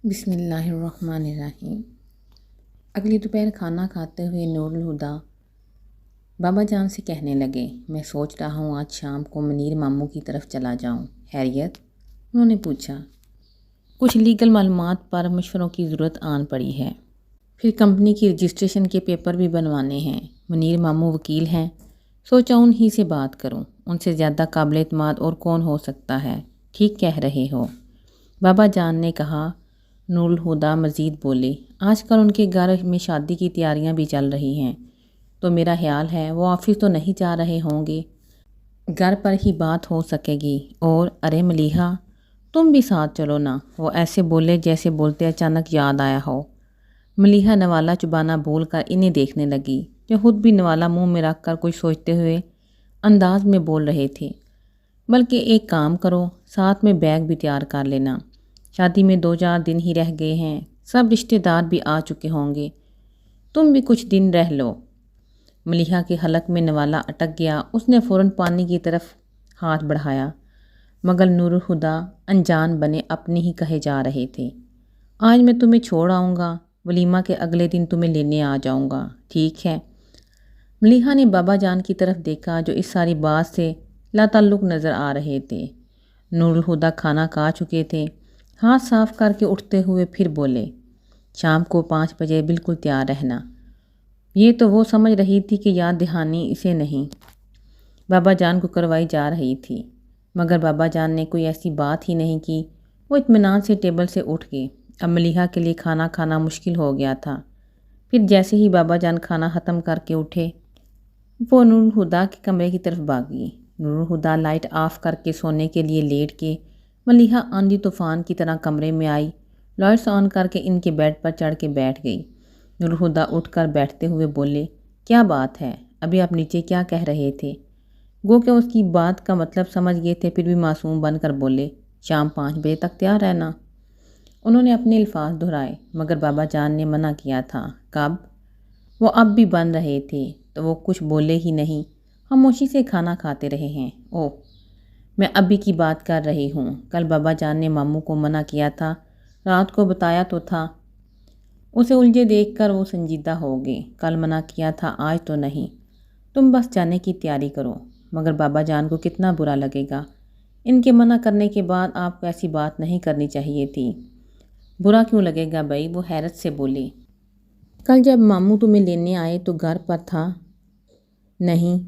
بسم اللہ الرحمن الرحیم۔ اگلی دوپہر کھانا کھاتے ہوئے نور الہدا بابا جان سے کہنے لگے، میں سوچ رہا ہوں آج شام کو منیر ماموں کی طرف چلا جاؤں۔ خیریت؟ انہوں نے پوچھا۔ کچھ لیگل معلومات پر مشوروں کی ضرورت آن پڑی ہے، پھر کمپنی کی رجسٹریشن کے پیپر بھی بنوانے ہیں۔ منیر ماموں وکیل ہیں، سوچا انہی سے بات کروں، ان سے زیادہ قابل اعتماد اور کون ہو سکتا ہے۔ ٹھیک کہہ رہے ہو، بابا جان نے کہا۔ نور الہدا مزید بولے، آج کل ان کے گھر میں شادی کی تیاریاں بھی چل رہی ہیں، تو میرا خیال ہے وہ آفس تو نہیں جا رہے ہوں گے، گھر پر ہی بات ہو سکے گی۔ اور ارے ملیحہ، تم بھی ساتھ چلو نا، وہ ایسے بولے جیسے بولتے اچانک یاد آیا ہو۔ ملیحہ نوالا چبانا بول کر انہیں دیکھنے لگی، جو خود بھی نوالا منہ میں رکھ کر کچھ سوچتے ہوئے انداز میں بول رہے تھے۔ بلکہ ایک کام کرو، ساتھ میں بیگ بھی تیار کر لینا، شادی میں 2-4 دن ہی رہ گئے ہیں، سب رشتہ دار بھی آ چکے ہوں گے، تم بھی کچھ دن رہ لو۔ ملیحہ کے حلق میں نوالا اٹک گیا، اس نے فوراً پانی کی طرف ہاتھ بڑھایا، مگر نور الہدا انجان بنے اپنے ہی کہے جا رہے تھے۔ آج میں تمہیں چھوڑ آؤں گا، ولیمہ کے اگلے دن تمہیں لینے آ جاؤں گا، ٹھیک ہے؟ ملیحہ نے بابا جان کی طرف دیکھا، جو اس ساری بات سے لا تعلق نظر آ رہے تھے۔ نور الہدا کھانا کھا چکے تھے، ہاتھ صاف کر کے اٹھتے ہوئے پھر بولے، شام کو 5 بجے بالکل تیار رہنا۔ یہ تو وہ سمجھ رہی تھی کہ یاد دہانی اسے نہیں، بابا جان کو کروائی جا رہی تھی، مگر بابا جان نے کوئی ایسی بات ہی نہیں کی۔ وہ اطمینان سے ٹیبل سے اٹھ گئے۔ اب ملیحہ کے لیے کھانا کھانا مشکل ہو گیا تھا۔ پھر جیسے ہی بابا جان کھانا ختم کر کے اٹھے، وہ نور الہدا کے کمرے کی طرف بھاگی۔ نور الہدا لائٹ آف کر کے سونے کے لیے لیٹ کے، ملیحہ آندھی طوفان کی طرح کمرے میں آئی، لائٹس آن کر کے ان کے بیڈ پر چڑھ کے بیٹھ گئی۔ نور الہدا اٹھ کر بیٹھتے ہوئے بولے، کیا بات ہے؟ ابھی آپ نیچے کیا کہہ رہے تھے؟ گو کہ اس کی بات کا مطلب سمجھ گئے تھے، پھر بھی معصوم بن کر بولے، شام 5 بجے تک تیار رہنا۔ انہوں نے اپنے الفاظ دہرائے، مگر بابا جان نے منع کیا تھا۔ کب؟ وہ اب بھی بن رہے تھے، تو وہ کچھ بولے ہی نہیں، خاموشی سے کھانا کھاتے رہے ہیں۔ اوہ، میں ابھی کی بات کر رہی ہوں، کل بابا جان نے ماموں کو منع کیا تھا، رات کو بتایا تو تھا۔ اسے الجھے دیکھ کر وہ سنجیدہ ہو گئے، کل منع کیا تھا، آج تو نہیں، تم بس جانے کی تیاری کرو۔ مگر بابا جان کو کتنا برا لگے گا، ان کے منع کرنے کے بعد آپ کو ایسی بات نہیں کرنی چاہیے تھی۔ برا کیوں لگے گا بھائی؟ وہ حیرت سے بولے، کل جب ماموں تمہیں لینے آئے تو گھر پر تھا نہیں؟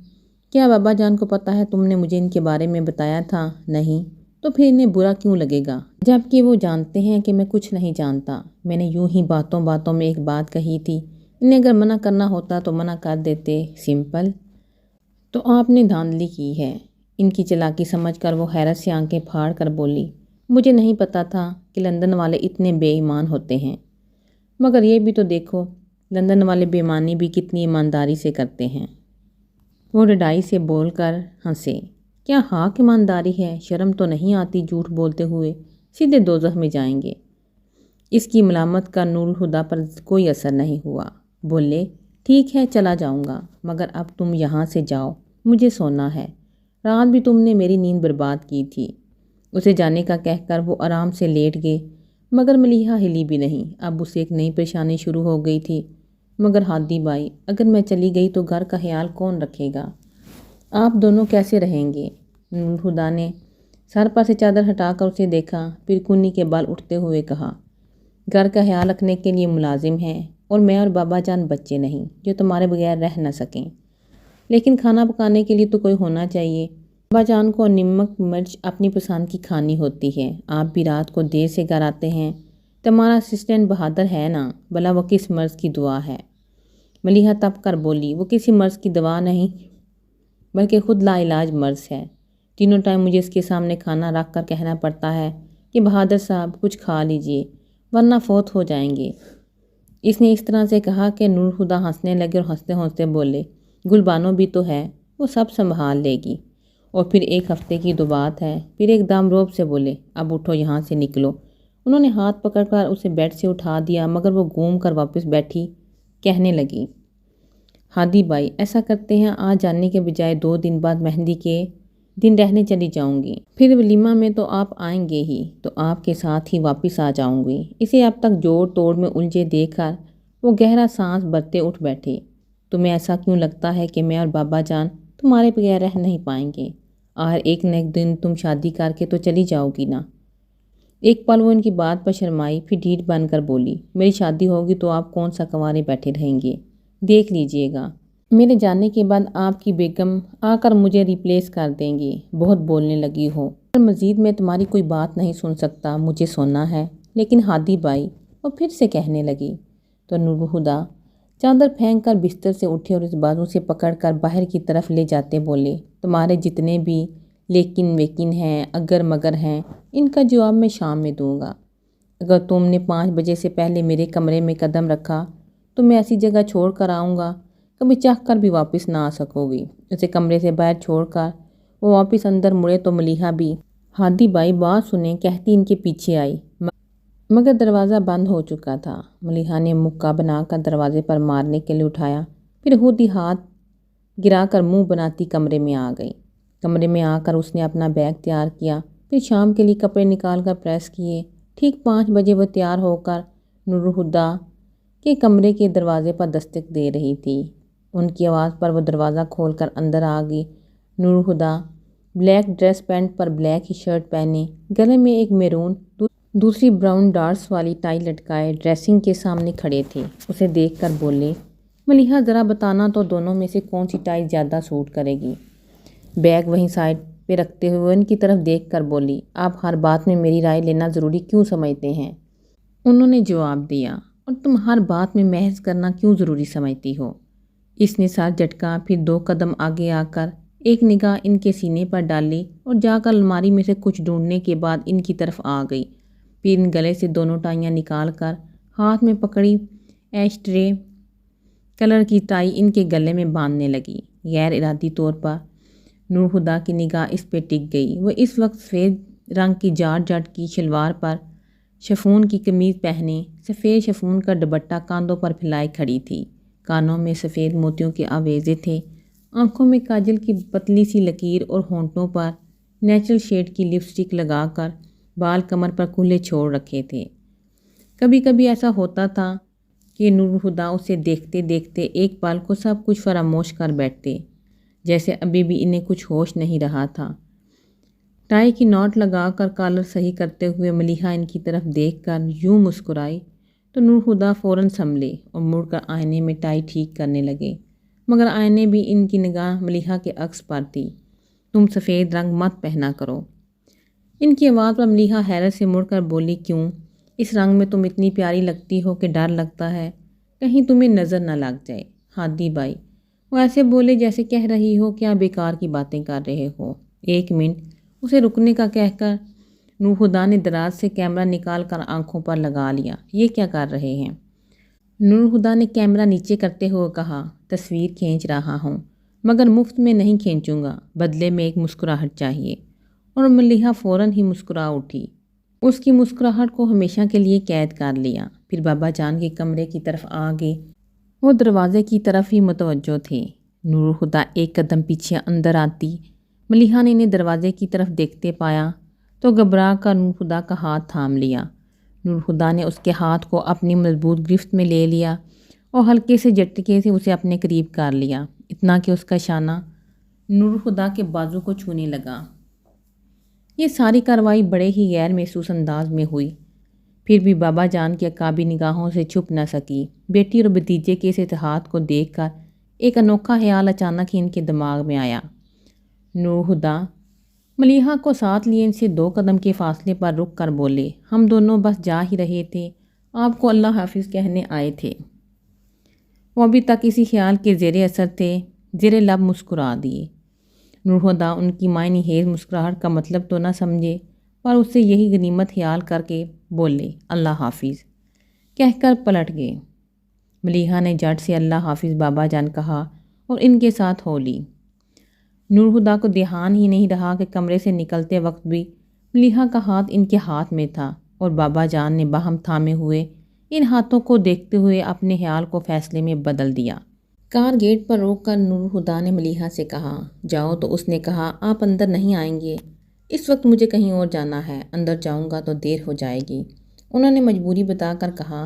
کیا بابا جان کو پتہ ہے تم نے مجھے ان کے بارے میں بتایا تھا؟ نہیں، تو پھر انہیں برا کیوں لگے گا، جبکہ وہ جانتے ہیں کہ میں کچھ نہیں جانتا۔ میں نے یوں ہی باتوں باتوں میں ایک بات کہی تھی، انہیں اگر منع کرنا ہوتا تو منع کر دیتے، سمپل۔ تو آپ نے دھاندلی کی ہے؟ ان کی چالاکی سمجھ کر وہ حیرت سے آنکھیں پھاڑ کر بولی، مجھے نہیں پتہ تھا کہ لندن والے اتنے بے ایمان ہوتے ہیں، مگر یہ بھی تو دیکھو، لندن والے بے ایمانی بھی کتنی ایمانداری سے کرتے ہیں۔ وہ رڈائی سے بول کر ہنسے، کیا خاک ایمانداری ہے؟ شرم تو نہیں آتی جھوٹ بولتے ہوئے؟ سیدھے دوزخ میں جائیں گے۔ اس کی ملامت کا نور الہدا پر کوئی اثر نہیں ہوا۔ بولے، ٹھیک ہے چلا جاؤں گا، مگر اب تم یہاں سے جاؤ، مجھے سونا ہے، رات بھی تم نے میری نیند برباد کی تھی۔ اسے جانے کا کہہ کر وہ آرام سے لیٹ گئے، مگر ملیحہ ہلی بھی نہیں۔ اب اسے ایک نئی پریشانی شروع ہو گئی تھی، مگر ہادی بھائی، اگر میں چلی گئی تو گھر کا خیال کون رکھے گا؟ آپ دونوں کیسے رہیں گے؟ نور الہدا نے سر پر سے چادر ہٹا کر اسے دیکھا، پھر کونی کے بال اٹھتے ہوئے کہا، گھر کا خیال رکھنے کے لیے ملازم ہیں، اور میں اور بابا جان بچے نہیں جو تمہارے بغیر رہ نہ سکیں، لیکن کھانا پکانے کے لیے تو کوئی ہونا چاہیے۔ بابا جان کو نمک مرچ اپنی پسند کی کھانی ہوتی ہے، آپ بھی رات کو دیر سے گھر آتے ہیں، تمہارا اسسٹنٹ بہادر ہے نا، بھلا وہ کس مرض کی دوا ہے؟ ملیحہ تپ کر بولی، وہ کسی مرض کی دوا نہیں، بلکہ خود لا علاج مرض ہے۔ تینوں ٹائم مجھے اس کے سامنے کھانا رکھ کر کہنا پڑتا ہے کہ بہادر صاحب کچھ کھا لیجئے، ورنہ فوت ہو جائیں گے۔ اس نے اس طرح سے کہا کہ نور الہدا ہنسنے لگے اور ہنستے ہنستے بولے، گل بانو بھی تو ہے، وہ سب سنبھال لے گی، اور پھر 1 ہفتے کی تو بات ہے۔ پھر ایک دم روب سے بولے، اب اٹھو یہاں سے نکلو۔ انہوں نے ہاتھ پکڑ کر اسے بیڈ سے اٹھا دیا، مگر وہ گھوم کر واپس بیٹھی، کہنے لگی، ہادی بھائی ایسا کرتے ہیں، آج جانے کے بجائے 2 دن بعد مہندی کے دن رہنے چلی جاؤں گی، پھر ولیمہ میں تو آپ آئیں گے ہی، تو آپ کے ساتھ ہی واپس آ جاؤں گی۔ اسے اب تک جوڑ توڑ میں الجھے دیکھ کر وہ گہرا سانس بھرتے اٹھ بیٹھے۔ تمہیں ایسا کیوں لگتا ہے کہ میں اور بابا جان تمہارے بغیر رہ نہیں پائیں گے؟ آخر ایک نہ ایک دن تم شادی کر کے تو چلی جاؤ گی نا۔ ایک پل وہ ان کی بات پر شرمائی، پھر ڈھیٹ بن کر بولی، میری شادی ہوگی تو آپ کون سا کنوارے بیٹھے رہیں گے؟ دیکھ لیجئے گا، میرے جانے کے بعد آپ کی بیگم آ کر مجھے ریپلیس کر دیں گی۔ بہت بولنے لگی ہو، پر مزید میں تمہاری کوئی بات نہیں سن سکتا، مجھے سونا ہے۔ لیکن ہادی بھائی، وہ پھر سے کہنے لگی۔ تو نور الہدیٰ چادر پھینک کر بستر سے اٹھے اور اس بازو سے پکڑ کر باہر کی طرف لے جاتے بولے، تمہارے جتنے بھی لیکن ویکن ہیں، اگر مگر ہیں، ان کا جواب میں شام میں دوں گا۔ اگر تم نے 5 بجے سے پہلے میرے کمرے میں قدم رکھا تو میں ایسی جگہ چھوڑ کر آؤں گا، کبھی چاہ کر بھی واپس نہ آ سکو گی۔ اسے کمرے سے باہر چھوڑ کر وہ واپس اندر مڑے تو ملیحہ بھی ہادی بھائی بات سنیں کہتی ان کے پیچھے آئی، مگر دروازہ بند ہو چکا تھا۔ ملیحہ نے مکہ بنا کر دروازے پر مارنے کے لیے اٹھایا، پھر خود ہی ہاتھ گرا کر منہ بناتی کمرے میں آ گئی۔ کمرے میں آ کر اس نے اپنا بیگ تیار کیا، پھر شام کے لیے کپڑے نکال کر پریس کیے۔ ٹھیک 5 بجے وہ تیار ہو کر نور الہدیٰ کے کمرے کے دروازے پر دستک دے رہی تھی۔ ان کی آواز پر وہ دروازہ کھول کر اندر آ گئی۔ نور الہدیٰ بلیک ڈریس پینٹ پر بلیک ہی شرٹ پہنے، گلے میں ایک میرون دوسری براؤن ڈارس والی ٹائی لٹکائے ڈریسنگ کے سامنے کھڑے تھے۔ اسے دیکھ کر بولے، ملیحہ ذرا بتانا تو دونوں میں سے کون سی ٹائی زیادہ سوٹ کرے گی؟ بیگ وہیں سائڈ پہ رکھتے ہوئے ان کی طرف دیکھ کر بولی، آپ ہر بات میں میری رائے لینا ضروری کیوں سمجھتے ہیں؟ انہوں نے جواب دیا، اور تم ہر بات میں محض کرنا کیوں ضروری سمجھتی ہو؟ اس نے سر جھٹکا، پھر 2 قدم آگے آ کر ایک نگاہ ان کے سینے پر ڈالی اور جا کر الماری میں سے کچھ ڈھونڈنے کے بعد ان کی طرف آ گئی۔ پھر ان گلے سے دونوں ٹائیاں نکال کر ہاتھ میں پکڑی ایش ٹرے کلر کی ٹائی ان کے گلے میں باندھنے لگی۔ غیر ارادی طور پر نور الہدیٰ کی نگاہ اس پہ ٹک گئی۔ وہ اس وقت سفید رنگ کی جارجٹ کی شلوار پر شفون کی قمیض پہنے، سفید شفون کا دوپٹہ کاندھوں پر پھیلائے کھڑی تھی۔ کانوں میں سفید موتیوں کے آویزے تھے، آنکھوں میں کاجل کی پتلی سی لکیر اور ہونٹوں پر نیچرل شیڈ کی لپسٹک لگا کر بال کمر پر کھلے چھوڑ رکھے تھے۔ کبھی کبھی ایسا ہوتا تھا کہ نور الہدیٰ اسے دیکھتے دیکھتے ایک پل کو سب کچھ فراموش کر بیٹھتے، جیسے ابھی بھی انہیں کچھ ہوش نہیں رہا تھا۔ ٹائی کی نوٹ لگا کر کالر صحیح کرتے ہوئے ملیحہ ان کی طرف دیکھ کر یوں مسکرائی تو نور الہدیٰ فوراً سنبھلے اور مڑ کر آئینے میں ٹائی ٹھیک کرنے لگے، مگر آئینے بھی ان کی نگاہ ملیحہ کے عکس پر تھی۔ تم سفید رنگ مت پہنا کرو۔ ان کی آواز پر ملیحہ حیرت سے مڑ کر بولی، کیوں؟ اس رنگ میں تم اتنی پیاری لگتی ہو کہ ڈر لگتا ہے کہیں تمہیں نظر نہ لگ جائے۔ ہادی بھائی، وہ ایسے بولے جیسے کہہ رہی ہو کیا بیکار کی باتیں کر رہے ہو۔ 1 منٹ، اسے رکنے کا کہہ کر نور الہدیٰ نے دراز سے کیمرہ نکال کر آنکھوں پر لگا لیا۔ یہ کیا کر رہے ہیں؟ نور الہدیٰ نے کیمرہ نیچے کرتے ہوئے کہا، تصویر کھینچ رہا ہوں، مگر مفت میں نہیں کھینچوں گا، بدلے میں ایک مسکراہٹ چاہیے۔ اور ملیحہ فوراً ہی مسکرا اٹھی۔ اس کی مسکراہٹ کو ہمیشہ کے لیے قید کر لیا۔ پھر بابا جان کے کمرے کی طرف آگے، وہ دروازے کی طرف ہی متوجہ تھے۔ نور الہدیٰ ایک قدم پیچھے اندر آتی، ملیحہ نے انہیں دروازے کی طرف دیکھتے پایا تو گھبرا کر نور الہدیٰ کا ہاتھ تھام لیا۔ نور الہدیٰ نے اس کے ہاتھ کو اپنی مضبوط گرفت میں لے لیا اور ہلکے سے جھٹکے سے اسے اپنے قریب کر لیا، اتنا کہ اس کا شانہ نور الہدیٰ کے بازو کو چھونے لگا۔ یہ ساری کارروائی بڑے ہی غیر محسوس انداز میں ہوئی، پھر بھی بابا جان کی عقابی نگاہوں سے چھپ نہ سکی۔ بیٹی اور بھتیجے کے اس اتحاد کو دیکھ کر ایک انوکھا خیال اچانک ہی ان کے دماغ میں آیا۔ نور الہدیٰ ملیحہ کو ساتھ لیے ان سے 2 قدم کے فاصلے پر رک کر بولے، ہم دونوں بس جا ہی رہے تھے، آپ کو اللہ حافظ کہنے آئے تھے۔ وہ ابھی تک اسی خیال کے زیر اثر تھے، زیر لب مسکرا دیے۔ نور الہدیٰ ان کی معنی خیز مسکراہٹ کا مطلب تو نہ سمجھے، پر اس سے یہی غنیمت خیال کر کے بولے، اللہ حافظ کہہ کر پلٹ گئے۔ ملیحہ نے جھٹ سے اللہ حافظ بابا جان کہا اور ان کے ساتھ ہو لی۔ نور الہدیٰ کو دھیان ہی نہیں رہا کہ کمرے سے نکلتے وقت بھی ملیحہ کا ہاتھ ان کے ہاتھ میں تھا اور بابا جان نے باہم تھامے ہوئے ان ہاتھوں کو دیکھتے ہوئے اپنے خیال کو فیصلے میں بدل دیا۔ کار گیٹ پر روک کر نور الہدیٰ نے ملیحہ سے کہا جاؤ تو اس نے کہا آپ اندر نہیں آئیں گے، اس وقت مجھے کہیں اور جانا ہے، اندر جاؤں گا تو دیر ہو جائے گی، انہوں نے مجبوری بتا کر کہا۔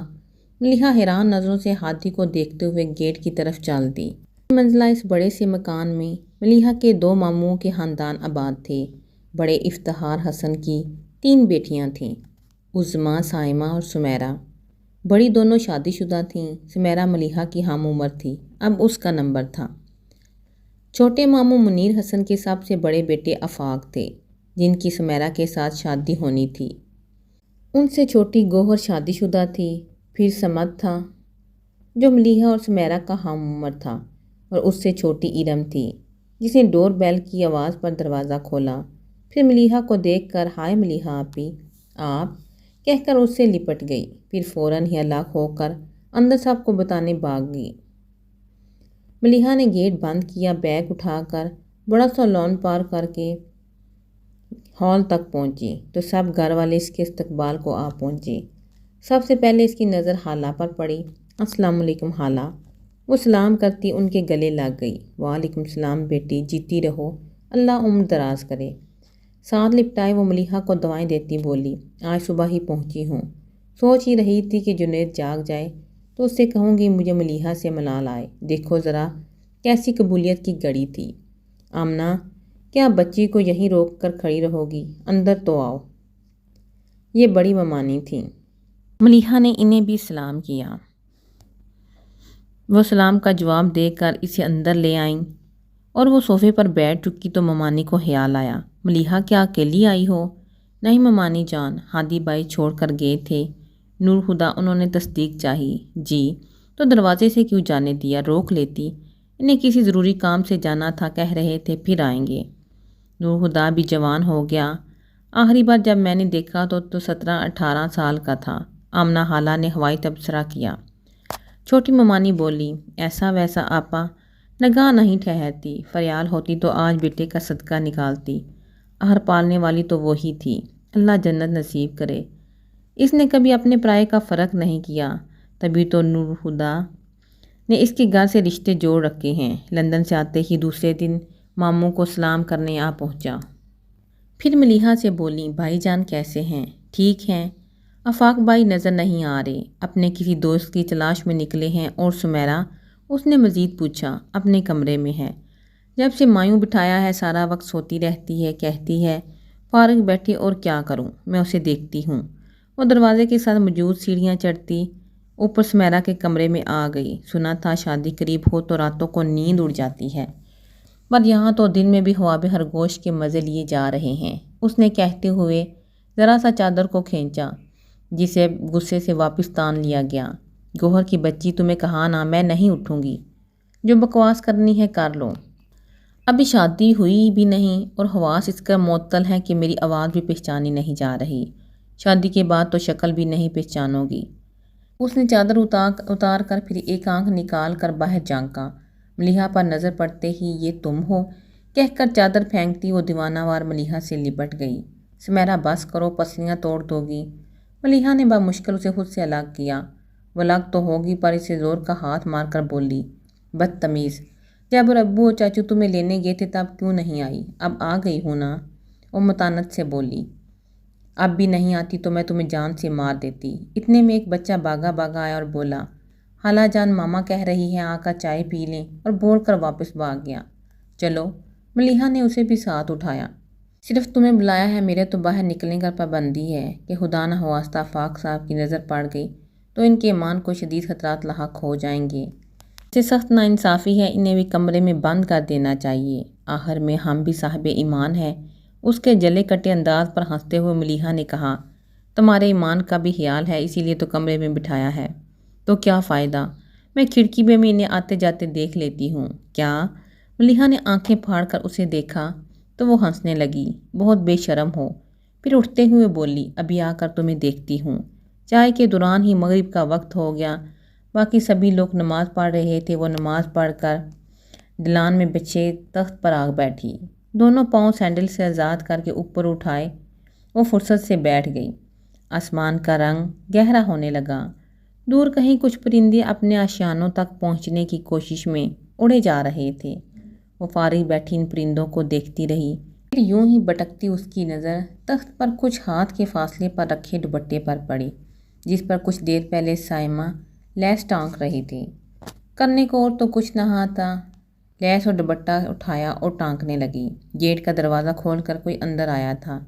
ملیحہ حیران نظروں سے ہاتھی کو دیکھتے ہوئے گیٹ کی طرف چل دی۔ منزلہ اس بڑے سے مکان میں ملیحہ کے 2 ماموں کے خاندان آباد تھے۔ بڑے افتخار حسن کی 3 بیٹیاں تھیں، عظمیٰ، صائمہ اور سمیرہ۔ بڑی دونوں شادی شدہ تھیں، سمیرہ ملیحہ کی ہم عمر تھی، اب اس کا نمبر تھا۔ چھوٹے ماموں منیر حسن کے سب سے بڑے بیٹے آفاق تھے، جن کی سمیرہ کے ساتھ شادی ہونی تھی۔ ان سے چھوٹی گوہر شادی شدہ تھی۔ پھر صمد تھا جو ملیحہ اور سمیرہ کا ہم عمر تھا، اور اس سے چھوٹی ارم تھی جس نے ڈور بیل کی آواز پر دروازہ کھولا۔ پھر ملیحہ کو دیکھ کر ہائے ملیحہ آپی، آپ کہہ کر اس سے لپٹ گئی، پھر فوراً ہی الگ ہو کر اندر سب کو بتانے بھاگ گئی۔ ملیحہ نے گیٹ بند کیا، بیگ اٹھا کر بڑا سا لان پار کر کے ہال تک پہنچی تو سب گھر والے اس کے استقبال کو آ پہنچے۔ سب سے پہلے اس کی نظر حالہ پر پڑی۔ السلام علیکم حالہ، وہ سلام کرتی ان کے گلے لگ گئی۔ وعلیکم السلام بیٹی، جیتی رہو، اللہ عمر دراز کرے۔ ساتھ لپٹائے وہ ملیحہ کو دوائیں دیتی بولی آج صبح ہی پہنچی ہوں، سوچ ہی رہی تھی کہ جنید جاگ جائے تو اس سے کہوں گی مجھے ملیحہ سے ملا لائے، دیکھو ذرا کیسی قبولیت کی گھڑی تھی۔ آمنہ کیا بچی کو یہیں روک کر کھڑی رہو گی، اندر تو آؤ۔ یہ بڑی ممانی تھیں۔ ملیحہ نے انہیں بھی سلام کیا۔ وہ سلام کا جواب دے کر اسے اندر لے آئیں اور وہ صوفے پر بیٹھ چکی تو ممانی کو خیال آیا ملیحہ کیا اکیلی آئی ہو؟ نہیں ممانی جان، ہادی بھائی چھوڑ کر گئے تھے۔ نور الہدیٰ انہوں نے تصدیق چاہی۔ جی تو دروازے سے کیوں جانے دیا، روک لیتی، انہیں کسی ضروری کام سے جانا تھا، کہہ رہے تھے پھر آئیں گے۔ نور الہدیٰ بھی جوان ہو گیا، آخری بار جب میں نے دیکھا تو 17-18 سال کا تھا، آمنہ خالہ نے ہوائی تبصرہ کیا۔ چھوٹی ممانی بولی ایسا ویسا آپا نگاہ نہیں ٹھہرتی، فریال ہوتی تو آج بیٹے کا صدقہ نکالتی، آخر پالنے والی تو وہی تھی، اللہ جنت نصیب کرے۔ اس نے کبھی اپنے پرائے کا فرق نہیں کیا، تبھی تو نور الہدیٰ نے اس کے گھر سے رشتے جوڑ رکھے ہیں۔ لندن سے آتے ہی دوسرے دن ماموں کو سلام کرنے آ پہنچا۔ پھر ملیحہ سے بولی بھائی جان کیسے ہیں، ٹھیک ہیں؟ آفاق بھائی نظر نہیں آ رہے، اپنے کسی دوست کی تلاش میں نکلے ہیں، اور سمیرہ، اس نے مزید پوچھا، اپنے کمرے میں ہے، جب سے مایوں بٹھایا ہے سارا وقت سوتی رہتی ہے، کہتی ہے فارغ بیٹھی اور کیا کروں، میں اسے دیکھتی ہوں۔ وہ دروازے کے ساتھ موجود سیڑھیاں چڑھتی اوپر سمیرہ کے کمرے میں آ گئی۔ سنا تھا شادی قریب ہو تو راتوں کو نیند اڑ جاتی ہے، پر یہاں تو دن میں بھی خواب خرگوش کے مزے لیے جا رہے ہیں، اس نے کہتے ہوئے ذرا سا چادر کو کھینچا، جسے غصے سے واپس تان لیا گیا۔ گوہر کی بچی، تمہیں کہا نا میں نہیں اٹھوں گی، جو بکواس کرنی ہے کر لو، ابھی شادی ہوئی بھی نہیں اور حواس اس کا معطل ہے کہ میری آواز بھی پہچانی نہیں جا رہی، شادی کے بعد تو شکل بھی نہیں پہچانو گی۔ اس نے چادر اتار کر پھر ایک آنکھ نکال کر باہر جھانکا، ملیحہ پر نظر پڑتے ہی یہ تم ہو کہہ کر چادر پھینکتی وہ دیوانہ وار ملیحہ سے لپٹ گئی۔ سمیرہ بس کرو، پسلیاں توڑ دو گی۔ ملیحہ نے بمشکل اسے خود سے الگ کیا۔ وہ الگ تو ہوگی پر اسے زور کا ہاتھ مار کر بولی بدتمیز، جب ابو اور چاچو تمہیں لینے گئے تھے تب کیوں نہیں آئی، اب آ گئی ہوں نا۔ وہ متانت سے بولی اب بھی نہیں آتی تو میں تمہیں جان سے مار دیتی۔ اتنے میں ایک بچہ بھاگا آیا اور بولا خالہ جان ماما کہہ رہی ہیں آ کر چائے پی لیں، اور بول کر واپس بھاگ گیا۔ چلو، ملیحہ نے اسے بھی ساتھ اٹھایا، صرف تمہیں بلایا ہے، میرے تو باہر نکلنے کا پابندی ہے کہ خدا نہ خواستہ آفاق صاحب کی نظر پڑ گئی تو ان کے ایمان کو شدید خطرات لاحق ہو جائیں گے۔ سے سخت ناانصافی ہے، انہیں بھی کمرے میں بند کر دینا چاہیے، آخر میں ہم بھی صاحب ایمان ہیں۔ اس کے جلے کٹے انداز پر ہنستے ہوئے ملیحہ نے کہا تمہارے ایمان کا بھی خیال ہے، اسی لیے تو کمرے میں بٹھایا ہے، تو کیا فائدہ، میں کھڑکی میں انہیں آتے جاتے دیکھ لیتی ہوں۔ کیا؟ ملیحہ نے آنکھیں پھاڑ کر اسے دیکھا تو وہ ہنسنے لگی، بہت بے شرم ہو۔ پھر اٹھتے ہوئے بولی ابھی آ کر تمہیں دیکھتی ہوں۔ چائے کے دوران ہی مغرب کا وقت ہو گیا، باقی سبھی لوگ نماز پڑھ رہے تھے۔ وہ نماز پڑھ کر دلان میں بچھے تخت پر آ بیٹھی، دونوں پاؤں سینڈل سے آزاد کر کے اوپر اٹھائے وہ فرصت سے بیٹھ گئی۔ آسمان کا رنگ گہرا ہونے لگا، دور کہیں کچھ پرندے اپنے آشیانوں تک پہنچنے کی کوشش میں اڑے جا رہے تھے۔ وہ فارغ بیٹھی ان پرندوں کو دیکھتی رہی، پھر یوں ہی بٹکتی اس کی نظر تخت پر کچھ ہاتھ کے فاصلے پر رکھے دوپٹے پر پڑی، جس پر کچھ دیر پہلے سائمہ لیس ٹانک رہی تھی۔ کرنے کو اور تو کچھ نہ تھا، لیس اور دوپٹہ اٹھایا اور ٹانکنے لگی۔ گیٹ کا دروازہ کھول کر کوئی اندر آیا تھا۔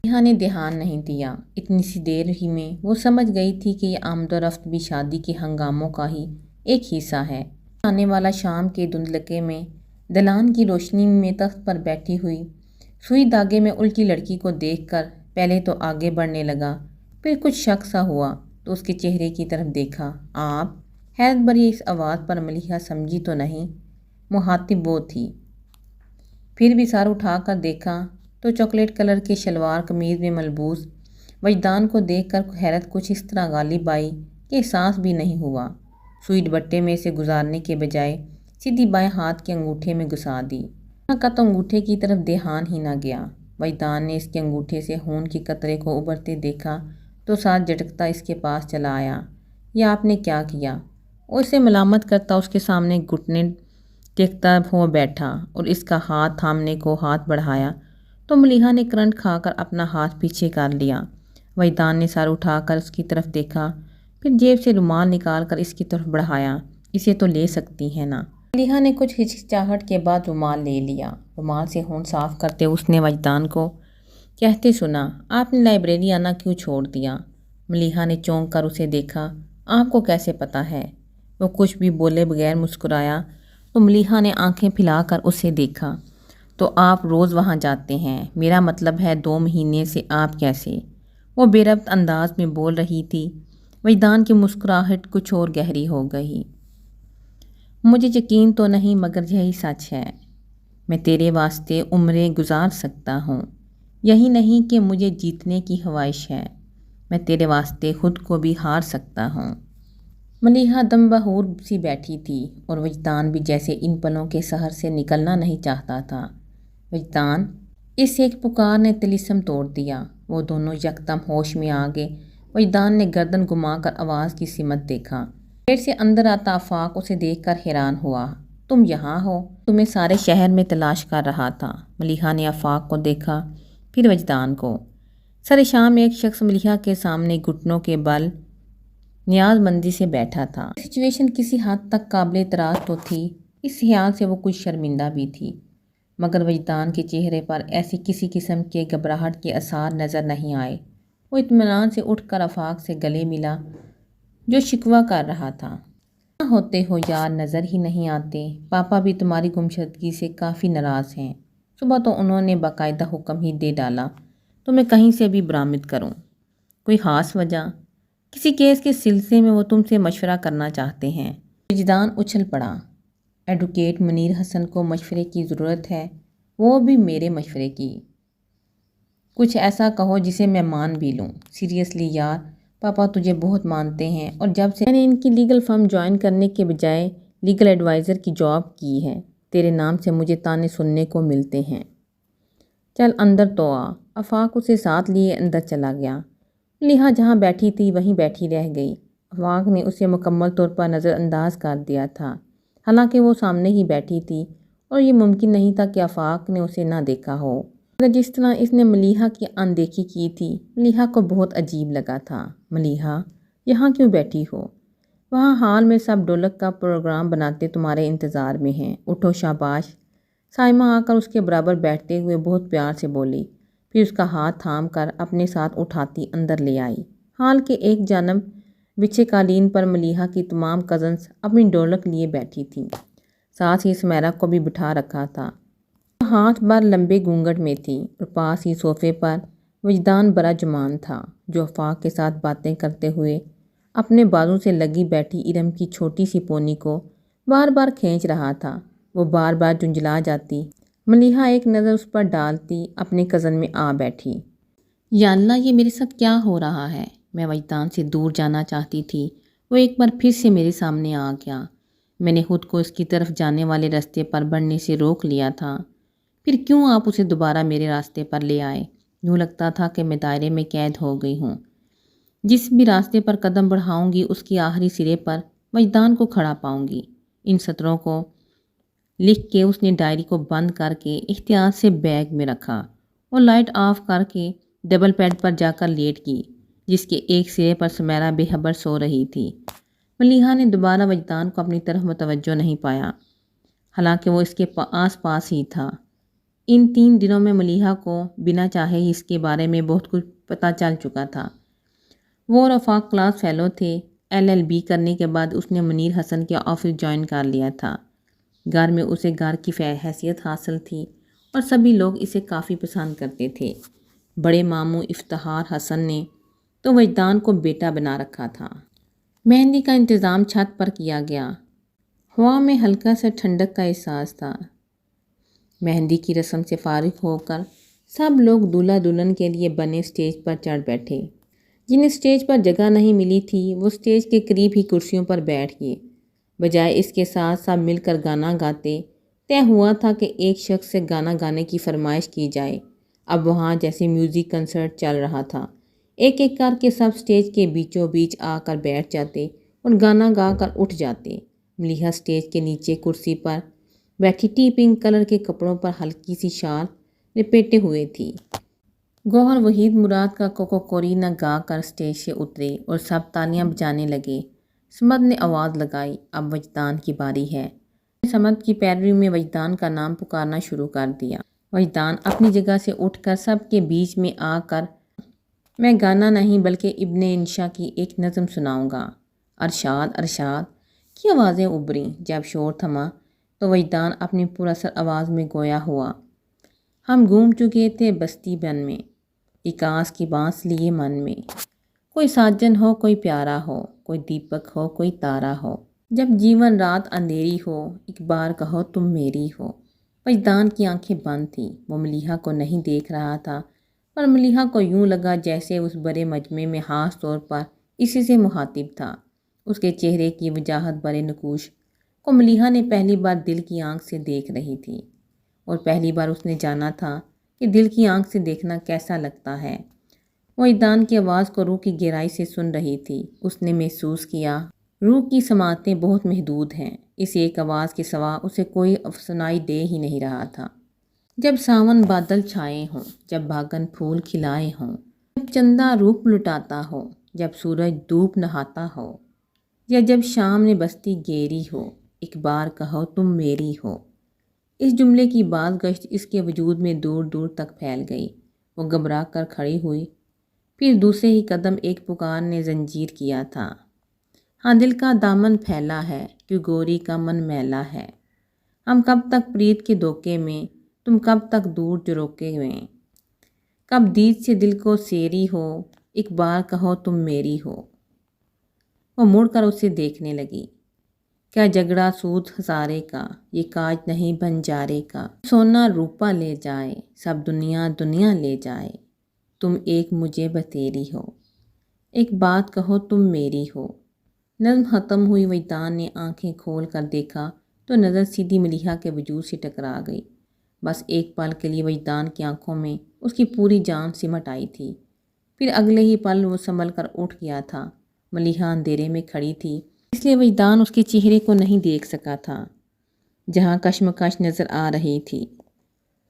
ملیحہ نے دھیان نہیں دیا۔ اتنی سی دیر ہی میں وہ سمجھ گئی تھی کہ یہ آمد و رفت بھی شادی کے ہنگاموں کا ہی ایک حصہ ہے۔ آنے والا شام کے دھندلکے میں دلان کی روشنی میں تخت پر بیٹھی ہوئی سوئی دھاگے میں الٹی لڑکی کو دیکھ کر پہلے تو آگے بڑھنے لگا، پھر کچھ شک سا ہوا تو اس کے چہرے کی طرف دیکھا۔ آپ؟ حیرت بھری اس آواز پر ملیحہ سمجھی تو نہیں مخاطب وہ تھی۔ پھر بھی سر اٹھا کر دیکھا تو چاکلیٹ کلر کے شلوار قمیض میں ملبوس وجدان کو دیکھ کر حیرت کچھ اس طرح غالب آئی کہ احساس بھی نہیں ہوا۔ سوئی دوپٹے میں سے گزارنے کے بجائے سیدھی بائیں ہاتھ کے انگوٹھے میں گھسا دی۔ ملیحہ کا تو انگوٹھے کی طرف دھیان ہی نہ گیا۔ وجدان نے اس کے انگوٹھے سے خون کے قطرے کو ابھرتے دیکھا تو ساتھ جھٹکتا اس کے پاس چلا آیا۔ یہ آپ نے کیا کیا؟ اور اسے ملامت کرتا اس کے سامنے گھٹنے ٹیکتا ہوا بیٹھا اور اس کا ہاتھ تھامنے کو ہاتھ بڑھایا تو ملیحہ نے کرنٹ کھا کر اپنا ہاتھ پیچھے کر لیا۔ وجدان نے سر اٹھا کر اس کی طرف دیکھا، پھر جیب سے رومال نکال کر اس کی طرف بڑھایا۔ اسے تو لے سکتی ہے نا؟ ملیحہ نے کچھ ہچکچاہٹ کے بعد رومال لے لیا۔ رومال سے خون صاف کرتے اس نے وجدان کو کہتے سنا، آپ نے لائبریری آنا کیوں چھوڑ دیا؟ ملیحہ نے چونک کر اسے دیکھا۔ آپ کو کیسے پتہ ہے؟ وہ کچھ بھی بولے بغیر مسکرایا تو ملیحہ نے آنکھیں پھیلا کر اسے دیکھا۔ تو آپ روز وہاں جاتے ہیں؟ میرا مطلب ہے 2 مہینے سے آپ کیسے؟ وہ بے ربط انداز میں بول رہی تھی۔ وجدان کی مسکراہٹ کچھ اور گہری ہو گئی۔ مجھے یقین تو نہیں مگر یہی سچ ہے۔ میں تیرے واسطے عمریں گزار سکتا ہوں۔ یہی نہیں کہ مجھے جیتنے کی خواہش ہے، میں تیرے واسطے خود کو بھی ہار سکتا ہوں۔ ملیحہ دم بخور سی بیٹھی تھی اور وجدان بھی جیسے ان پلوں کے سحر سے نکلنا نہیں چاہتا تھا۔ وجدان! اس ایک پکار نے طلسم توڑ دیا۔ وہ دونوں یکدم ہوش میں آ گئے۔ وجدان نے گردن گھما کر آواز کی سمت دیکھا۔ گیٹ سے اندر آتا آفاق اسے دیکھ کر حیران ہوا۔ تم یہاں ہو؟ تمہیں سارے شہر میں تلاش کر رہا تھا۔ ملیحہ نے آفاق کو دیکھا، پھر وجدان کو۔ سر شام ایک شخص ملیحہ کے سامنے گھٹنوں کے بل نیاز مندی سے بیٹھا تھا۔ سچویشن کسی حد تک قابل اعتراض تو تھی، اس خیال سے وہ کچھ شرمندہ بھی تھی، مگر وجدان کے چہرے پر ایسی کسی قسم کے گھبراہٹ کے آثار نظر نہیں آئے۔ وہ اطمینان سے اٹھ کر آفاق سے گلے ملا جو شکوہ کر رہا تھا۔ کہاں ہوتے ہو یار، نظر ہی نہیں آتے؟ پاپا بھی تمہاری گمشدگی سے کافی ناراض ہیں۔ صبح تو انہوں نے باقاعدہ حکم ہی دے ڈالا تو میں کہیں سے بھی برآمد کروں۔ کوئی خاص وجہ؟ کسی کیس کے سلسلے میں وہ تم سے مشورہ کرنا چاہتے ہیں۔ وجدان اچھل پڑا۔ ایڈوکیٹ منیر حسن کو مشورے کی ضرورت ہے، وہ بھی میرے مشورے کی۔ کچھ ایسا کہو جسے میں مان بھی لوں۔ سیریسلی یار، پاپا تجھے بہت مانتے ہیں اور جب سے میں نے ان کی لیگل فرم جوائن کرنے کے بجائے لیگل ایڈوائزر کی جاب کی ہے، تیرے نام سے مجھے طعنے سننے کو ملتے ہیں۔ چل اندر تو آ۔ آفاق اسے ساتھ لیے اندر چلا گیا۔ ملیحہ جہاں بیٹھی تھی وہیں بیٹھی رہ گئی۔ آفاق نے اسے مکمل طور پر نظر انداز کر دیا تھا، حالانکہ وہ سامنے ہی بیٹھی تھی اور یہ ممکن نہیں تھا کہ آفاق نے اسے نہ دیکھا ہو، مگر جس طرح اس نے ملیحہ کی اندیکھی کی تھی ملیحہ کو بہت عجیب لگا تھا۔ ملیحہ، یہاں کیوں بیٹھی ہو؟ وہاں ہال میں سب ڈھولک کا پروگرام بناتے تمہارے انتظار میں ہیں، اٹھو شاباش۔ سائمہ آ کر اس کے برابر بیٹھتے ہوئے بہت پیار سے بولی، پھر اس کا ہاتھ تھام کر اپنے ساتھ اٹھاتی اندر لے آئی۔ ہال کے ایک جانب بچھے قالین پر ملیحہ کی تمام کزنز اپنی ڈھولک لیے بیٹھی تھیں، ساتھ ہی سمیرا کو بھی بٹھا رکھا تھا، وہ ہاتھ بھر لمبے گھونگھٹ میں تھی، اور پاس ہی صوفے پر وجدان برا جمان تھا جو آفاق کے ساتھ باتیں کرتے ہوئے اپنے بازو سے لگی بیٹھی ارم کی چھوٹی سی پونی کو بار بار کھینچ رہا تھا۔ وہ بار بار جھنجھلا جاتی۔ ملیحہ ایک نظر اس پر ڈالتی اپنے کزن میں آ بیٹھی۔ یا اللہ، یہ میرے ساتھ کیا ہو رہا ہے؟ میں وجدان سے دور جانا چاہتی تھی، وہ ایک بار پھر سے میرے سامنے آ گیا۔ میں نے خود کو اس کی طرف جانے والے راستے پر بڑھنے سے روک لیا تھا، پھر کیوں آپ اسے دوبارہ میرے راستے پر لے آئے؟ یوں لگتا تھا کہ میں دائرے میں قید ہو گئی ہوں، جس بھی راستے پر قدم بڑھاؤں گی اس کی آخری سرے پر وجدان کو کھڑا پاؤں گی۔ ان سطروں کو لکھ کے اس نے ڈائری کو بند کر کے احتیاط سے بیگ میں رکھا اور لائٹ آف کر کے ڈبل بیڈ پر جا کر لیٹ گئی، جس کے ایک سرے پر سمیرا بے خبر سو رہی تھی۔ ملیحہ نے دوبارہ وجدان کو اپنی طرف متوجہ نہیں پایا، حالانکہ وہ اس کے آس پاس ہی تھا۔ ان 3 دنوں میں ملیحہ کو بنا چاہے ہی اس کے بارے میں بہت کچھ پتہ چل چکا تھا۔ وہ رفاق کلاس فیلو تھے۔ LLB کرنے کے بعد اس نے منیر حسن کے آفس جوائن کر لیا تھا۔ گھر میں اسے گھر کی حیثیت حاصل تھی اور سبھی لوگ اسے کافی پسند کرتے تھے۔ بڑے ماموں افتخار حسن نے تو وجدان کو بیٹا بنا رکھا تھا۔ مہندی کا انتظام چھت پر کیا گیا۔ ہوا میں ہلکا سا ٹھنڈک کا احساس تھا۔ مہندی کی رسم سے فارغ ہو کر سب لوگ دولہا دلہن کے لیے بنے اسٹیج پر چڑھ بیٹھے۔ جنہیں اسٹیج پر جگہ نہیں ملی تھی وہ اسٹیج کے قریب ہی کرسیوں پر بیٹھ گئے۔ بجائے اس کے ساتھ سب مل کر گانا گاتے، طے ہوا تھا کہ ایک شخص سے گانا گانے کی فرمائش کی جائے۔ اب وہاں جیسے میوزک کنسرٹ چل رہا تھا۔ ایک ایک کر کے سب اسٹیج کے بیچوں بیچ آ کر بیٹھ جاتے اور گانا گا کر اٹھ جاتے۔ ملیحہ اسٹیج کے نیچے کرسی پر بیٹھی ٹی پنک کلر کے کپڑوں پر ہلکی سی شال لپیٹے ہوئے تھی۔ گوہر وحید مراد کا کوکو کورینا گا کر اسٹیج سے اترے اور سب تالیاں بجانے لگے۔ سمد نے آواز لگائی، اب وجدان کی باری ہے۔ سمد کی پیروی میں وجدان کا نام پکارنا شروع کر دیا۔ وجدان اپنی جگہ سے اٹھ کر سب کے بیچ میں آ کر میں گانا نہیں بلکہ ابن انشا کی ایک نظم سناؤں گا۔ ارشاد ارشاد کی آوازیں ابھریں۔ جب شور تھما تو وجدان اپنی پراثر آواز میں گویا ہوا۔ ہم گھوم چکے تھے بستی بن میں، اکاس کی بانس لیے من میں۔ کوئی ساجن ہو کوئی پیارا ہو، کوئی دیپک ہو کوئی تارا ہو، جب جیون رات اندھیری ہو ایک بار کہو تم میری ہو۔ وجدان کی آنکھیں بند تھیں، وہ ملیحہ کو نہیں دیکھ رہا تھا، پر ملیحہ کو یوں لگا جیسے اس بڑے مجمع میں خاص طور پر اسی سے مخاطب تھا۔ اس کے چہرے کی وجاہت برے نقوش کو ملیحہ نے پہلی بار دل کی آنکھ سے دیکھ رہی تھی، اور پہلی بار اس نے جانا تھا کہ دل کی آنکھ سے دیکھنا کیسا لگتا ہے۔ وجدان کی آواز کو روح کی گہرائی سے سن رہی تھی۔ اس نے محسوس کیا روح کی سماعتیں بہت محدود ہیں، اس ایک آواز کے سوا اسے کوئی سنائی دے ہی نہیں رہا تھا۔ جب ساون بادل چھائے ہوں، جب باغن پھول کھلائے ہوں، جب چندہ روپ لٹاتا ہو، جب سورج دھوپ نہاتا ہو، یا جب شام نے بستی گھیری ہو، ایک بار کہو تم میری ہو۔ اس جملے کی باز گشت اس کے وجود میں دور دور تک پھیل گئی۔ وہ گھبرا کر کھڑی ہوئی، پھر دوسرے ہی قدم ایک پکار نے زنجیر کیا تھا۔ ہاں دل کا دامن پھیلا ہے، کیوں گوری کا من میلا ہے، ہم کب تک پریت کے دھوکے میں، تم کب تک دور جروکے میں، کب دید سے دل کو سیری ہو، ایک بار کہو تم میری ہو۔ وہ مڑ کر اسے دیکھنے لگی۔ کیا جھگڑا سود ہزارے کا، یہ کاج نہیں بنجارے کا، سونا روپا لے جائے، سب دنیا دنیا لے جائے، تم ایک مجھے بتیری ہو، ایک بات کہو تم میری ہو۔ نظم ختم ہوئی۔ وجدان نے آنکھیں کھول کر دیکھا تو نظر سیدھی ملیحہ کے وجود سے ٹکرا گئی۔ بس ایک پل کے لیے وجدان کی آنکھوں میں اس کی پوری جان سمٹ آئی تھی، پھر اگلے ہی پل وہ سنبھل کر اٹھ گیا تھا۔ ملیحہ اندھیرے میں کھڑی تھی، اس لیے وجدان اس کے چہرے کو نہیں دیکھ سکا تھا، جہاں کشمکش نظر آ رہی تھی۔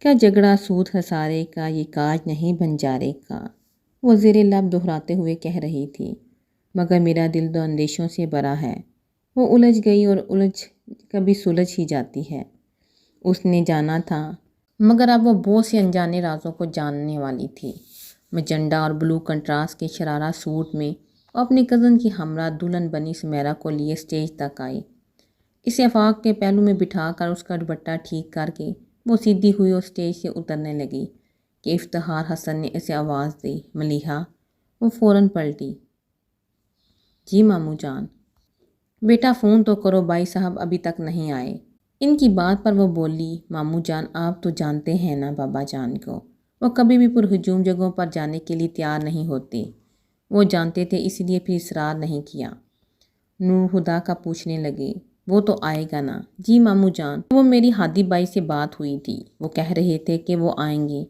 کیا جھگڑا سود ہزارے کا، یہ کاج نہیں بنجارے کا، وہ زیر لب دہراتے ہوئے کہہ رہی تھی۔ مگر میرا دل دو اندیشوں سے بھرا ہے۔ وہ الجھ گئی، اور الجھ کبھی سلجھ ہی جاتی ہے۔ اس نے جانا تھا، مگر اب وہ بہت سے انجانے رازوں کو جاننے والی تھی۔ مجنڈا اور بلو کنٹراسٹ کے شرارہ سوٹ میں وہ اپنی کزن کی ہمراہ دلہن بنی سمیرا کو لیے اسٹیج تک آئی۔ اسے آفاق کے پہلو میں بٹھا کر اس کا دوپٹہ ٹھیک کر کے وہ سیدھی ہوئی اور اسٹیج سے اترنے لگی کہ افتخار حسن نے اسے آواز دی، ملیحہ۔ وہ فوراً پلٹی۔ جی ماموں جان۔ بیٹا فون تو کرو، بھائی صاحب ابھی تک نہیں آئے۔ ان کی بات پر وہ بولی، ماموں جان آپ تو جانتے ہیں نا بابا جان کو، وہ کبھی بھی پرہجوم جگہوں پر جانے کے لیے تیار نہیں ہوتے۔ وہ جانتے تھے، اسی لیے پھر اصرار نہیں کیا۔ نور ہدا کا پوچھنے لگے، وہ تو آئے گا نا؟ جی ماموں جان، وہ میری ہادی بائی سے بات ہوئی تھی، وہ کہہ رہے تھے کہ وہ آئیں گے،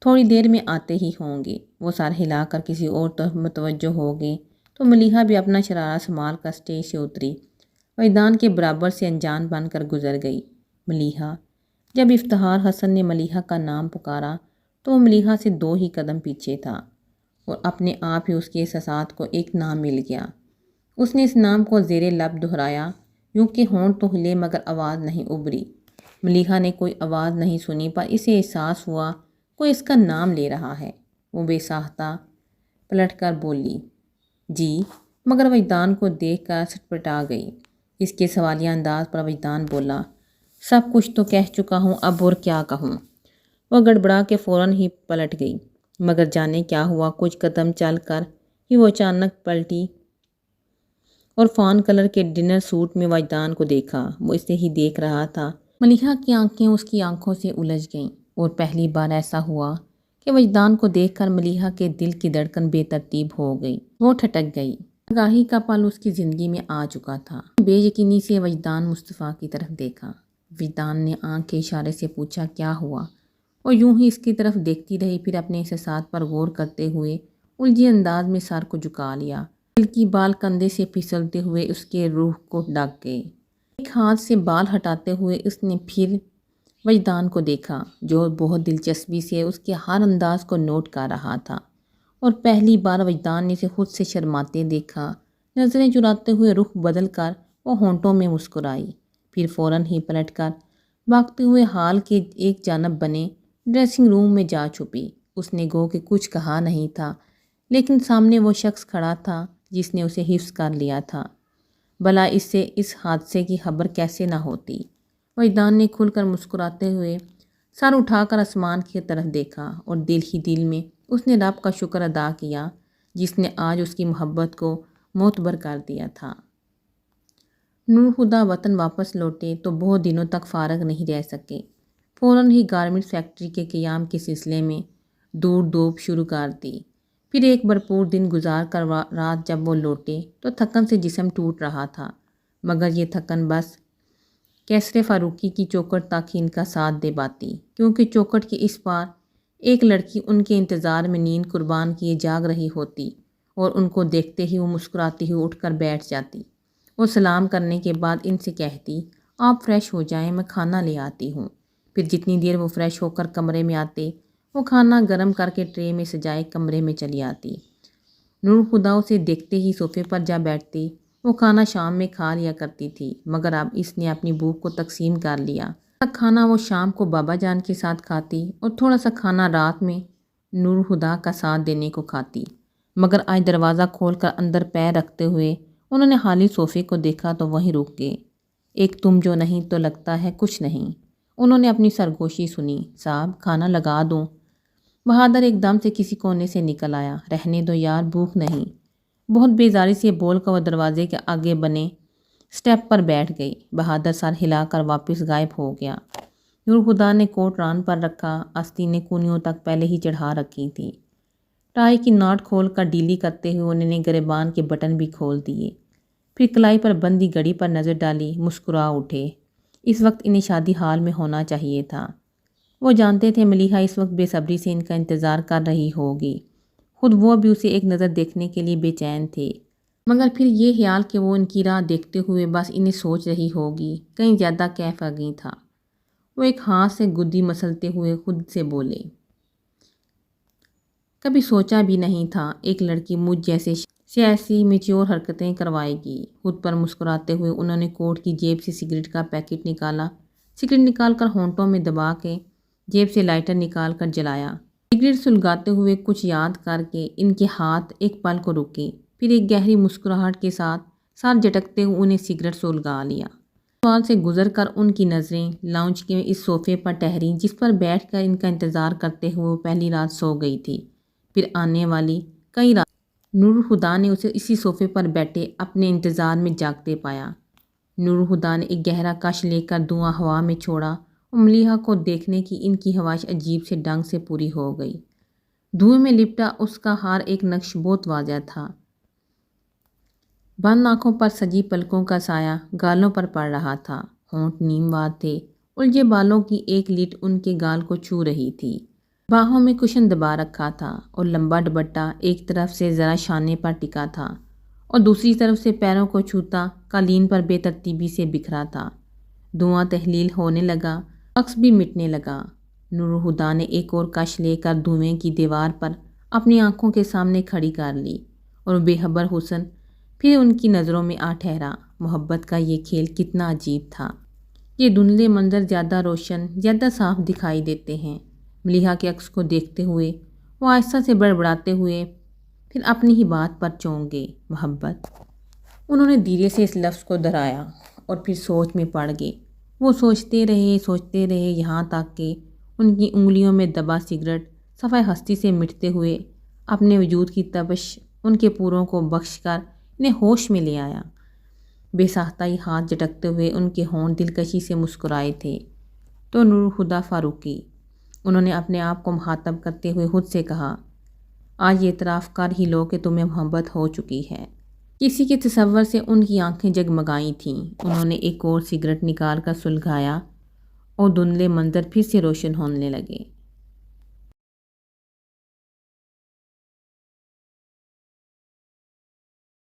تھوڑی دیر میں آتے ہی ہوں گے۔ وہ سر ہلا کر کسی اور طرف متوجہ ہو گئی تو ملیحہ بھی اپنا شرارہ سنبھال کر اسٹیج سے اتری، وجدان کے برابر سے انجان بن کر گزر گئی۔ ملیحہ۔ جب افتخار حسن نے ملیحہ کا نام پکارا تو وہ ملیحہ سے 2 ہی قدم پیچھے تھا اور اپنے آپ ہی اس کے احساسات کو ایک نام مل گیا۔ اس نے اس نام کو زیر لب دہرایا، یوں کہ ہونٹ تو ہلے مگر آواز نہیں ابھری۔ ملیحہ نے کوئی آواز نہیں سنی، پر اسے احساس ہوا کوئی اس کا نام لے رہا ہے۔ وہ بے ساختہ پلٹ کر بولی، جی، مگر وجدان کو دیکھ کر سٹپٹا گئی۔ اس کے سوالیہ انداز پر وجدان بولا، سب کچھ تو کہہ چکا ہوں، اب اور کیا کہوں؟ وہ گڑبڑا کے فوراً ہی پلٹ گئی، مگر جانے کیا ہوا، کچھ قدم چل کر ہی وہ اچانک پلٹی اور فان کلر کے ڈنر سوٹ میں وجدان کو دیکھا۔ وہ اسے ہی دیکھ رہا تھا۔ ملیحہ کی آنکھیں اس کی آنکھوں سے الجھ گئیں اور پہلی بار ایسا ہوا کہ وجدان کو دیکھ کر ملیحہ کے دل کی دھڑکن بے ترتیب ہو گئی۔ وہ ٹھٹک گئی۔ آگاہی کا پل اس کی زندگی میں آ چکا تھا۔ بے یقینی سے وجدان مصطفیٰ کی طرف دیکھا۔ وجدان نے آنکھ کے اشارے سے پوچھا، کیا ہوا؟ وہ یوں ہی اس کی طرف دیکھتی رہی، پھر اپنے احساسات پر غور کرتے ہوئے الجھے انداز میں سر کو جھکا لیا۔ دل کی بال کندھے سے پھسلتے ہوئے اس کے روح کو ڈھک گئے۔ ایک ہاتھ سے بال ہٹاتے ہوئے اس نے پھر وجدان کو دیکھا، جو بہت دلچسپی سے اس کے ہر انداز کو نوٹ کر رہا تھا، اور پہلی بار وجدان نے اسے خود سے شرماتے دیکھا۔ نظریں چراتے ہوئے رخ بدل کر وہ ہونٹوں میں مسکرائی، پھر فوراً ہی پلٹ کر بھاگتے ہوئے ہال کے ایک جانب بنے ڈریسنگ روم میں جا چھپی۔ اس نے گو کہ کچھ کہا نہیں تھا، لیکن سامنے وہ شخص کھڑا تھا جس نے اسے حفظ کر لیا تھا۔ بھلا اس سے اس حادثے کی خبر کیسے نہ ہوتی؟ وجدان نے کھل کر مسکراتے ہوئے سر اٹھا کر آسمان کی طرف دیکھا اور دل ہی دل میں اس نے رب کا شکر ادا کیا جس نے آج اس کی محبت کو معتبر کر دیا تھا۔ نور خدا وطن واپس لوٹے تو بہت دنوں تک فارغ نہیں رہ سکے۔ فوراً ہی گارمنٹ فیکٹری کے قیام کے سلسلے میں دوڑ دھوپ شروع کر دی۔ پھر ایک بھرپور دن گزار کر رات جب وہ لوٹے تو تھکن سے جسم ٹوٹ رہا تھا، مگر یہ تھکن بس کیسر فاروقی کی چوکھٹ تک ہی ان کا ساتھ دے پاتی، کیونکہ چوکھٹ کے اس پار ایک لڑکی ان کے انتظار میں نیند قربان کیے جاگ رہی ہوتی اور ان کو دیکھتے ہی وہ مسکراتی ہوئی اٹھ کر بیٹھ جاتی اور سلام کرنے کے بعد ان سے کہتی، آپ فریش ہو جائیں، میں کھانا لے آتی ہوں۔ پھر جتنی دیر وہ فریش ہو کر کمرے میں آتے، وہ کھانا گرم کر کے ٹرے میں سجائے کمرے میں چلی آتی۔ نور خدا اسے دیکھتے ہی صوفے پر جا بیٹھتی۔ وہ کھانا شام میں کھا لیا کرتی تھی، مگر اب اس نے اپنی بھوک کو تقسیم کر لیا۔ کھانا وہ شام کو بابا جان کے ساتھ کھاتی اور تھوڑا سا کھانا رات میں نور خدا کا ساتھ دینے کو کھاتی، مگر آج دروازہ کھول کر اندر پیر رکھتے ہوئے انہوں نے خالی صوفے کو دیکھا تو وہیں رک گئے۔ ایک تم جو نہیں تو لگتا ہے کچھ نہیں۔ انہوں نے اپنی سرگوشی سنی، صاحب کھانا لگا دوں؟ بہادر ایک دم سے کسی کونے سے نکل آیا، رہنے دو یار، بھوک نہیں۔ بہت بیزاری سے بول کر وہ دروازے کے آگے بنے سٹیپ پر بیٹھ گئی۔ بہادر سر ہلا کر واپس غائب ہو گیا۔ نور خدا نے کوٹ ران پر رکھا، آستینیں کونیوں تک پہلے ہی چڑھا رکھی تھی۔ ٹائی کی ناٹ کھول کر ڈیلی کرتے ہوئے انہوں نے گریبان کے بٹن بھی کھول دیے، پھر کلائی پر بندی گھڑی پر نظر ڈالی، مسکرا اٹھے۔ اس وقت انہیں شادی ہال میں ہونا چاہیے تھا۔ وہ جانتے تھے ملیحہ اس وقت بے صبری سے ان کا انتظار کر رہی ہوگی، خود وہ بھی اسے ایک نظر دیکھنے کے لیے بے چین تھے، مگر پھر یہ خیال کہ وہ ان کی راہ دیکھتے ہوئے بس انہیں سوچ رہی ہوگی کہیں زیادہ کیف آ گئی تھا۔ وہ ایک ہاتھ سے گدی مسلتے ہوئے خود سے بولے، کبھی سوچا بھی نہیں تھا ایک لڑکی مجھ جیسے ایسی میچور حرکتیں کروائے گی۔ خود پر مسکراتے ہوئے انہوں نے کوٹ کی جیب سے سگریٹ کا پیکٹ نکالا، سگریٹ نکال کر ہونٹوں میں دبا کے جیب سے لائٹر نکال کر جلایا۔ سگریٹ سلگاتے ہوئے کچھ یاد کر کے ان کے ہاتھ ایک پل کو رکے، پھر ایک گہری مسکراہٹ کے ساتھ سر جھٹکتے ہوئے انہیں سگریٹ سلگا لیا۔ سوال سے گزر کر ان کی نظریں لاؤنج کے اس صوفے پر ٹہریں جس پر بیٹھ کر ان کا انتظار کرتے ہوئے وہ پہلی رات سو گئی تھی، پھر آنے والی کئی رات نور خدا نے اسے اسی صوفے پر بیٹھے اپنے انتظار میں جاگتے پایا۔ نور خدا نے ایک گہرا کش لے کر دھواں ہوا میں چھوڑا اور ملیحہ کو دیکھنے کی ان کی خواہش عجیب سے ڈھنگ سے پوری ہو گئی۔ دھوئیں میں لپٹا اس کا ہر ایک نقش بہت واضح تھا۔ بند آنکھوں پر سجی پلکوں کا سایہ گالوں پر پڑ رہا تھا، ہونٹ نیم وار تھے، الجھے بالوں کی ایک لٹ ان کے گال کو چھو رہی تھی۔ باہوں میں کشن دبا رکھا تھا اور لمبا دوپٹہ ایک طرف سے ذرا شانے پر ٹکا تھا اور دوسری طرف سے پیروں کو چھوتا قالین پر بے ترتیبی سے بکھرا تھا۔ دھواں تحلیل ہونے لگا، عکس بھی مٹنے لگا۔ نور الہدیٰ نے ایک اور کش لے کر دھوئیں کی دیوار پر اپنی آنکھوں کے سامنے کھڑی کر لی اور بے خبر حسن پھر ان کی نظروں میں آ ٹھہرا۔ محبت کا یہ کھیل کتنا عجیب تھا۔ یہ دھندلے منظر زیادہ روشن، زیادہ صاف دکھائی دیتے ہیں۔ ملیحہ کے عکس کو دیکھتے ہوئے وہ آہستہ سے بڑبڑاتے ہوئے پھر اپنی ہی بات پر چونک گئے۔ محبت۔ انہوں نے دھیرے سے اس لفظ کو دہرایا اور پھر سوچ میں پڑ گئے۔ وہ سوچتے رہے یہاں تک کہ ان کی انگلیوں میں دبا سگریٹ صفحہ ہستی سے مٹتے ہوئے اپنے وجود کی تپش ان کے پوروں کو بخش کر انہیں ہوش میں لے آیا۔ بے ساختہ ہی ہاتھ جھٹکتے ہوئے ان کے ہونٹ دلکشی سے مسکرائے تھے تو نور الہدیٰ فاروقی۔ انہوں نے اپنے آپ کو مخاطب کرتے ہوئے خود سے کہا، آج یہ اعتراف کر ہی لو کہ تمہیں محبت ہو چکی ہے۔ کسی کے تصور سے ان کی آنکھیں جگمگائی تھیں۔ انہوں نے ایک اور سگریٹ نکال کر سلگایا اور دھندلے منظر پھر سے روشن ہونے لگے۔